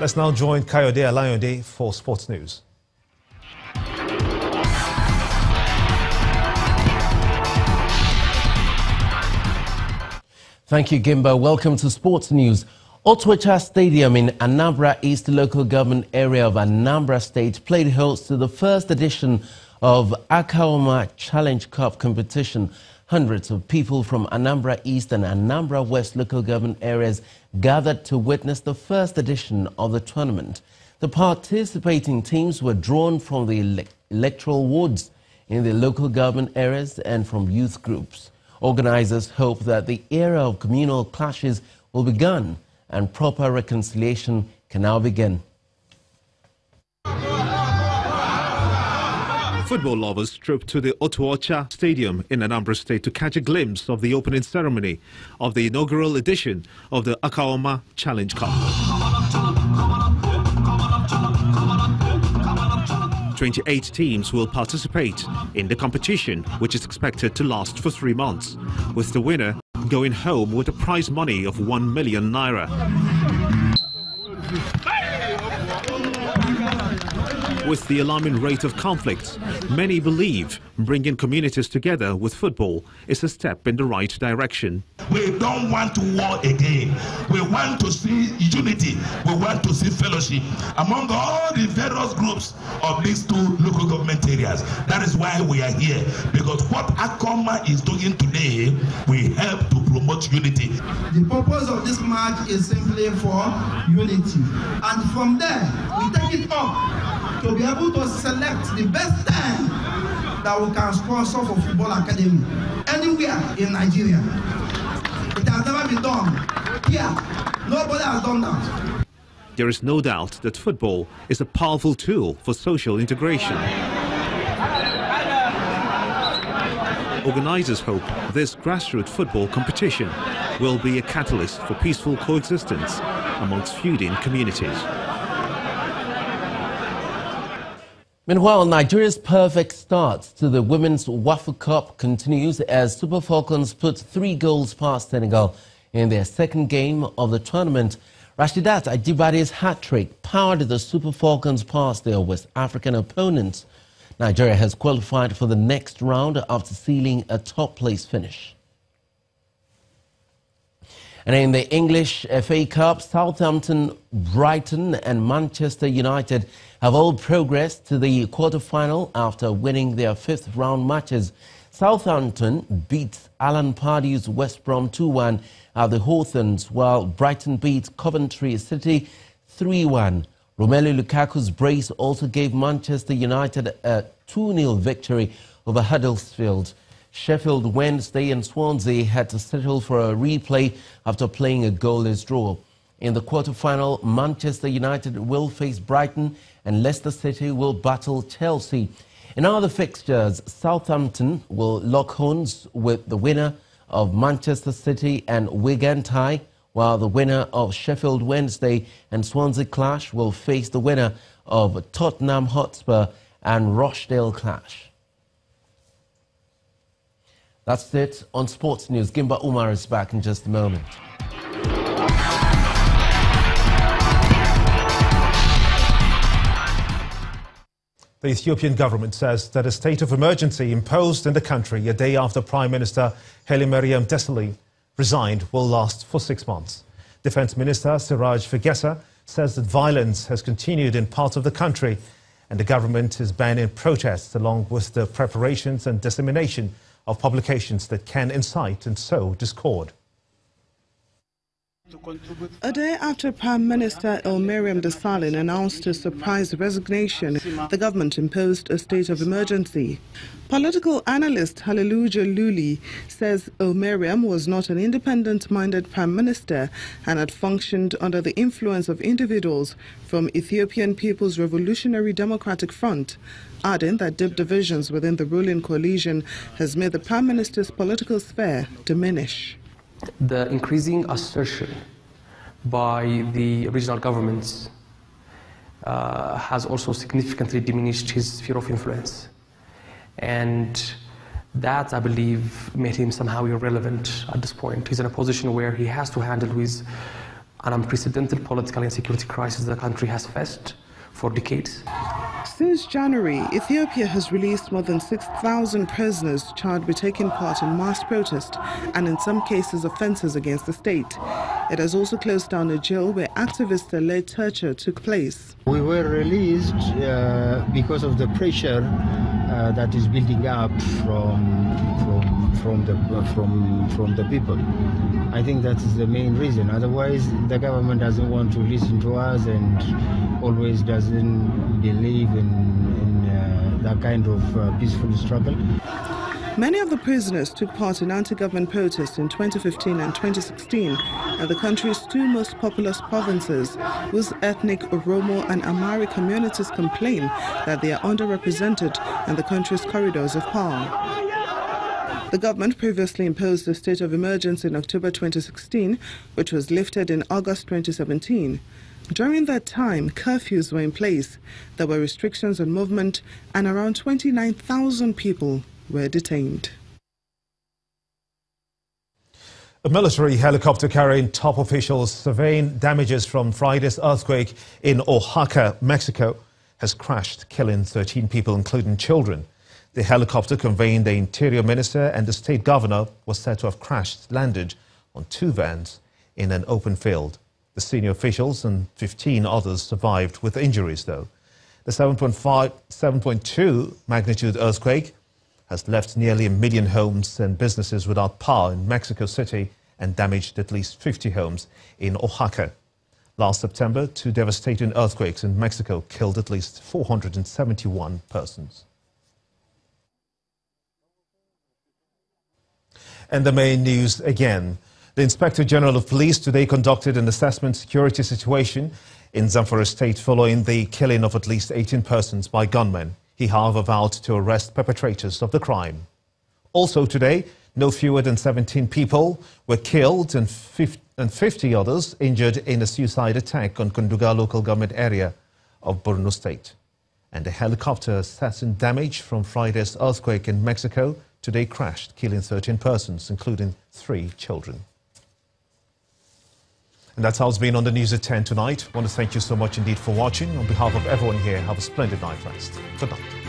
Let's now join Kayode Alayode for sports news. Thank you, Gimba. Welcome to Sports News. Otuocha Stadium in Anambra East local government area of Anambra State played host to the first edition of Akaoma Challenge Cup competition. Hundreds of people from Anambra East and Anambra West local government areas gathered to witness the first edition of the tournament. The participating teams were drawn from the electoral wards in the local government areas and from youth groups. Organizers hope that the era of communal clashes will be gone and proper reconciliation can now begin. Football lovers trooped to the Otuocha Stadium in Anambra State to catch a glimpse of the opening ceremony of the inaugural edition of the Akaoma Challenge Cup. 28 teams will participate in the competition, which is expected to last for 3 months, with the winner going home with a prize money of 1 million naira. With the alarming rate of conflicts, many believe bringing communities together with football is a step in the right direction. We don't want to war again. We want to see unity. We want to see fellowship among all the various groups of these two local government areas. That is why we are here, because what Akoma is doing today will help to promote unity. The purpose of this match is simply for unity. And from there, we take it up to be able to select the best time that we can sponsor for football academy anywhere in Nigeria. It has never been done here. Nobody has done that. There is no doubt that football is a powerful tool for social integration. Organizers hope this grassroots football competition will be a catalyst for peaceful coexistence amongst feuding communities. Meanwhile, Nigeria's perfect start to the Women's Waffle Cup continues as Super Falcons put 3 goals past Senegal in their second game of the tournament. Rashidat Ajibade's hat-trick powered the Super Falcons past their West African opponents. Nigeria has qualified for the next round after sealing a top-place finish. And in the English FA Cup, Southampton, Brighton and Manchester United have all progressed to the quarter-final after winning their 5th round matches. Southampton beat Alan Pardew's West Brom 2-1 at the Hawthorns, while Brighton beat Coventry City 3-1. Romelu Lukaku's brace also gave Manchester United a 2-0 victory over Huddersfield. Sheffield Wednesday and Swansea had to settle for a replay after playing a goalless draw. In the quarter-final, Manchester United will face Brighton and Leicester City will battle Chelsea. In other fixtures, Southampton will lock horns with the winner of Manchester City and Wigan tie, while the winner of Sheffield Wednesday and Swansea clash will face the winner of Tottenham Hotspur and Rochdale clash. That's it on Sports News. Gimba Umar is back in just a moment. The Ethiopian government says that a state of emergency imposed in the country a day after Prime Minister Haile Mariam Desalegn resigned will last for 6 months. Defense Minister Siraj Fagesa says that violence has continued in parts of the country and the government is banning protests along with the preparations and dissemination of publications that can incite and sow discord. A day after Prime Minister Haile Mariam Desalegn announced his surprise resignation, the government imposed a state of emergency. Political analyst Hallelujah Luli says Haile Mariam was not an independent-minded prime minister and had functioned under the influence of individuals from Ethiopian People's Revolutionary Democratic Front, adding that deep divisions within the ruling coalition has made the prime minister's political sphere diminish. The increasing assertion by the regional governments has also significantly diminished his sphere of influence. And that, I believe, made him somehow irrelevant at this point. He's in a position where he has to handle with an unprecedented political and security crisis the country has faced for decades. Since January, Ethiopia has released more than 6,000 prisoners charged with taking part in mass protests and in some cases offences against the state. It has also closed down a jail where activist-led torture took place. We were released because of the pressure that is building up from the people. I think that is the main reason. Otherwise, the government doesn't want to listen to us and always doesn't believe in that kind of peaceful struggle. Many of the prisoners took part in anti-government protests in 2015 and 2016 in the country's two most populous provinces, whose ethnic Oromo and Amharic communities complain that they are underrepresented in the country's corridors of power. The government previously imposed a state of emergency in October 2016, which was lifted in August 2017. During that time, curfews were in place, there were restrictions on movement, and around 29,000 people were detained. A military helicopter carrying top officials surveying damages from Friday's earthquake in Oaxaca, Mexico, has crashed, killing 13 people, including children. The helicopter conveying the interior minister and the state governor was said to have landed on two vans in an open field. The senior officials and 15 others survived with injuries, though. The 7.2 magnitude earthquake has left nearly 1 million homes and businesses without power in Mexico City and damaged at least 50 homes in Oaxaca. Last September, two devastating earthquakes in Mexico killed at least 471 persons. And the main news again. The Inspector General of Police today conducted an assessment security situation in Zamfara State following the killing of at least 18 persons by gunmen. He, however, vowed to arrest perpetrators of the crime. Also today, no fewer than 17 people were killed and 50 others injured in a suicide attack on Kunduga local government area of Borno State. And a helicopter assessing damage from Friday's earthquake in Mexico today crashed, killing 13 persons, including 3 children. And that's how it's been on the news at 10 tonight. I want to thank you so much indeed for watching. On behalf of everyone here, have a splendid night rest. Good night.